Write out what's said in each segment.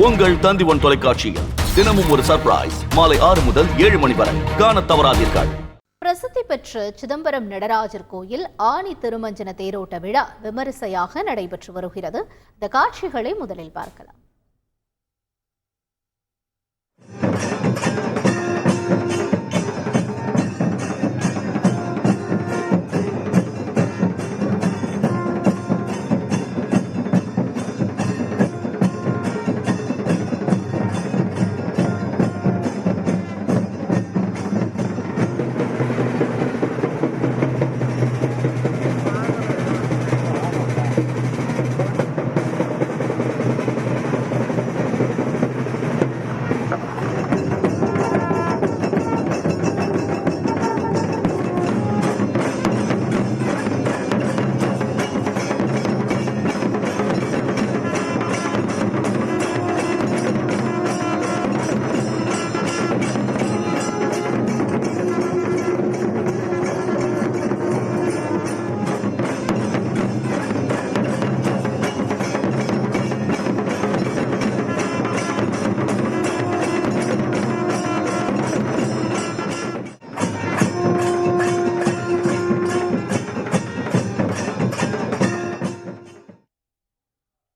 உங்கள் தந்தி1 தொலைக்காட்சியில் தினமும் ஒரு சர்ப்ரைஸ் மாலை 6 முதல் 7 மணி வரை காணத் தவறாதீர்கள். பிரசித்தி பெற்ற சிதம்பரம் நடராஜர் கோயில் ஆனி திருமஞ்சன தேரோட்ட விழா விமரிசையாக நடைபெற்று வருகிறது. இந்த காட்சிகளை முதலில் பார்க்கலாம்.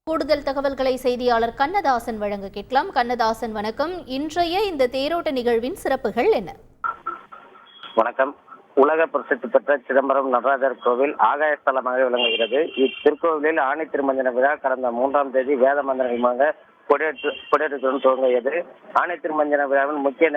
கூடுதல் தகவல்களை செய்தியாளர் கண்ணதாசன் வழங்க கேட்கலாம். கண்ணதாசன், வணக்கம். இன்றைய இந்த தேரோட்ட நிகழ்வின் சிறப்புகள் என்ன? வணக்கம். உலக பிரசித்தி பெற்ற சிதம்பரம் நடராஜர் கோவில் ஆகாயஸ்தலமாக விளங்குகிறது. இத்திருக்கோவிலில் ஆணி திருமஞ்சன விழா கடந்த 3ஆம் தேதி வேத மந்திரமாக கொடியேற்றத்துடன் துவங்கியது. ஆணி திருமஞ்சன விழாவின் முக்கிய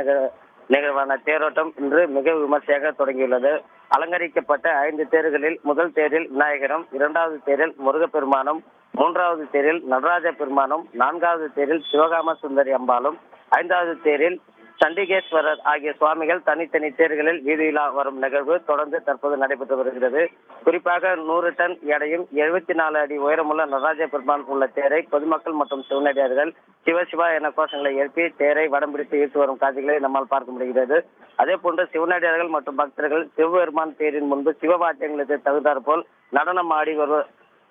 நிகழ்வான தேரோட்டம் இன்று மிக விமர்சையாக தொடங்கியுள்ளது. அலங்கரிக்கப்பட்ட 5 தேர்களில் முதல் தேரில் விநாயகரும், 2வது தேரில் முருகப்பெருமானும், 3வது தேரில் நடராஜ பெருமானும், 4வது தேரில் சிவகாம சுந்தரி அம்பாளும், 5வது தேரில் சண்டிகேஸ்வரர் ஆகிய சுவாமிகள் தனித்தனி தேர்களில் வீதியிலா வரும் நிகழ்வு தொடர்ந்து தற்போது நடைபெற்று வருகிறது. குறிப்பாக 100 டன் எடையும் 74 அடி உயரமுள்ள நடராஜ பெருமான் உள்ள தேரை பொதுமக்கள் மற்றும் சிவனடியார்கள் சிவசிவா என கோஷங்களை எழுப்பி தேரை வடம் பிடித்து ஈர்த்து வரும் காட்சிகளை நம்மால் பார்க்க முடிகிறது. அதே போன்று சிவனடியார்கள் மற்றும் பக்தர்கள் சிவபெருமான் தேரின் முன்பு சிவபாத்தியங்களுக்கு தகுந்தாற் போல் நடனம் ஆடி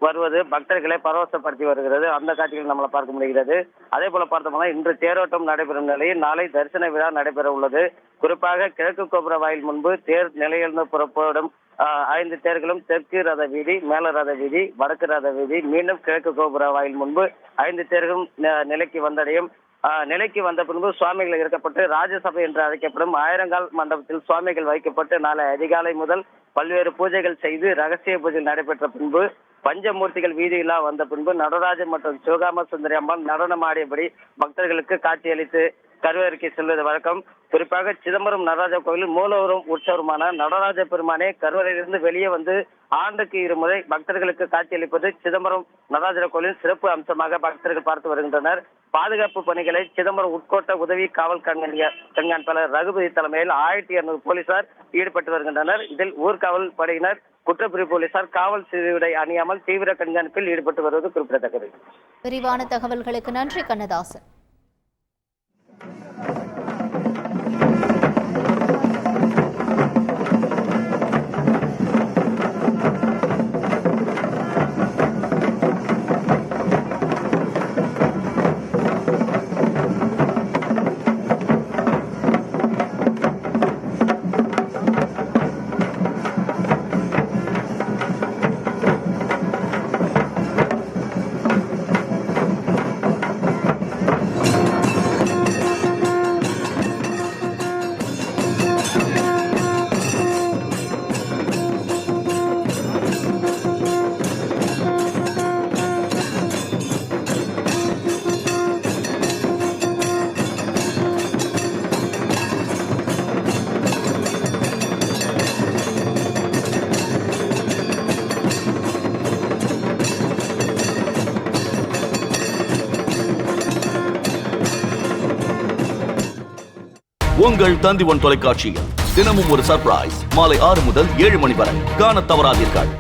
வருவது பக்தர்களை பரவசப்படுத்தி வருகிறது. அந்த காட்சிகள் நம்மளை பார்க்க முடிகிறது. அதே போல பார்த்தோம்னா இன்று தேரோட்டம் நடைபெறும் நிலையில் நாளை தரிசன விழா நடைபெற உள்ளது. குறிப்பாக கிழக்கு கோபுர வாயில் முன்பு தேர் நிலையிலிருந்து புறப்படும் 5 தேர்களும் தெற்கு ரத வீதி, மேல ரத வீதி, வடக்கு ரத வீதி, மீண்டும் கிழக்கு கோபுர வாயில் முன்பு 5 தேர்களும் நிலைக்கு வந்தடையும். நிலைக்கு வந்த பின்பு சுவாமிகள் இறக்கப்பட்டு ராஜசபை என்று அழைக்கப்படும் ஆயிரங்கால் மண்டபத்தில் சுவாமிகள் வைக்கப்பட்டு நாளை அதிகாலை முதல் பல்வேறு பூஜைகள் செய்து ரகசிய பூஜை நடைபெற்ற பின்பு பஞ்சமூர்த்திகள் வீதியிலா வந்த பின்பு நடராஜன் மற்றும் சிவகாம சுந்தரி அம்மாள் நடனம் ஆடியபடி பக்தர்களுக்கு காட்சியளித்து கருவறைக்கு செல்வது வழக்கம். குறிப்பாக சிதம்பரம் நடராஜ கோவிலில் மூலவரும் உற்சவருமான நடராஜ பெருமானே கருவறையிலிருந்து வெளியே வந்து ஆண்டுக்கு 2 முறை பக்தர்களுக்கு காட்சியளிப்பது சிதம்பரம் நடராஜர் கோவிலின் சிறப்பு அம்சமாக பக்தர்கள் பார்த்து வருகின்றனர். பாதுகாப்பு பணிகளை சிதம்பரம் உட்கோட்ட உதவி காவல் கண்காணிப்பாளர் ரகுபதி தலைமையில் 1200 போலீசார் ஈடுபட்டு வருகின்றனர். இதில் ஊர்காவல் படையினர், குற்றப்பிரிவு போலீசார் காவல் சீருடை அணியாமல் தீவிர கண்காணிப்பில் ஈடுபட்டு வருவது குறிப்பிடத்தக்கது. விரிவான தகவல்களுக்கு நன்றி கண்ணதாசன். உங்கள் தந்தி1 தொலைக்காட்சியில் தினமும் ஒரு சர்ப்ரைஸ் மாலை 6 முதல் 7 மணி வரை காணத் தவறாதீர்கள்.